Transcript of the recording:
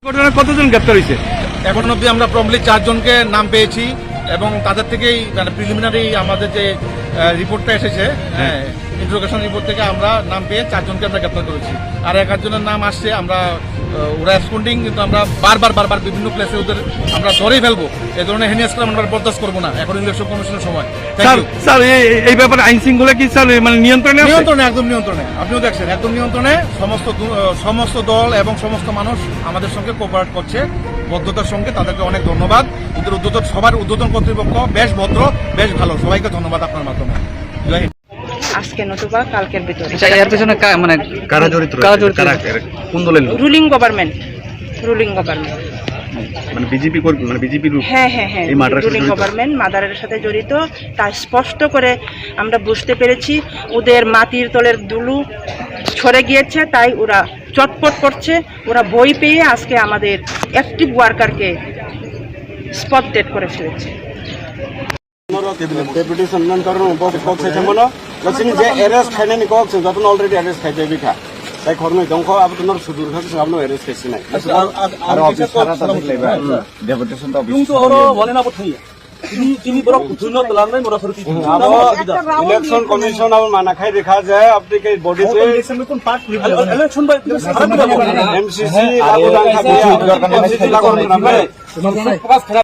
ঘটনায় কতজন গ্রেপ্তার হয়েছে? এখন অব্দি আমরা প্রবলি 4 জনকে নাম পেয়েছি এবং তাদের থেকেই প্রিলিমিনারি আমাদের যে রিপোর্টটা এসেছে ইন্টারোগেশন রিপোর্ট থেকে আমরা নাম পেয়ে 4 জনকে আমরা গ্রেপ্তার করেছি। আর 1 জনের নাম আসছে, আমরা ওরা অ্যাবসকন্ডিং, কিন্তু আমরা বারবার বিভিন্ন প্লেসে ওদের আমরা ধরেই ফেলবো। এই ধরনের হেনিয়াস ক্রাইম আমরা বরদাস্ত করবো না এখন ইলেকশন কমিশনের সময়। স্যার এই ব্যাপারে আইন শৃঙ্খলা কি স্যার মানে নিয়ন্ত্রণে? একদম নিয়ন্ত্রণে। আপনিও দেখছেন একদম নিয়ন্ত্রণে। সমস্ত দল এবং সমস্ত মানুষ আমাদের সঙ্গে কোঅপারেট করছে বদ্ধতার সঙ্গে। তাদেরকে অনেক ধন্যবাদ। ওদের উদ্বোধন সবার উদ্বোধন কর্তৃপক্ষ বেশ ভদ্র, বেশ ভালো। সবাইকে ধন্যবাদ আপনার মাধ্যমে। জয় হিন্দ। আজকে নতুবা কালকের ভিতরে এর পেছনে মানে কারা জড়িত? কোন দলের? রুলিং গভর্নমেন্ট মানে বিজেপি মানে বিজেপির? হ্যাঁ রুলিং গভর্নমেন্ট মাদারের সাথে জড়িত। তা স্পষ্ট করে আমরা বুঝতে পেরেছি। ওদের মাটির তলের দুলু ছড়ে গিয়েছে, তাই ওরা চটপট করছে। ওরা বই পেয়ে আজকে আমাদের অ্যাক্টিভ ওয়ার্কারকে স্পট ডেট করে ফেলেছে। डेपुटी सम्मान करो बक्स छै मनो लसिनि जे एरेस्ट खाइने नि कक्स जतन अलरेडी एरेस्ट खाइते बिखा ताइ खर्मै दंख अब तनर सुदुर खास हमनो एरेस्ट खाइसि नाइ आरो अफिस सारा त लेबा डेपुटेसन त अफिस तो हरो भने ना पथै तिमी बरो पुथुन तलांनाय मोरा सरति अब इलेक्शन कमिशन अब माना खाइ देखा जाय अपने के बॉडी पे इलेक्शन में कोन पार्ट इलेक्शन बाय एमसीसी लागू दान खाबे लागू ना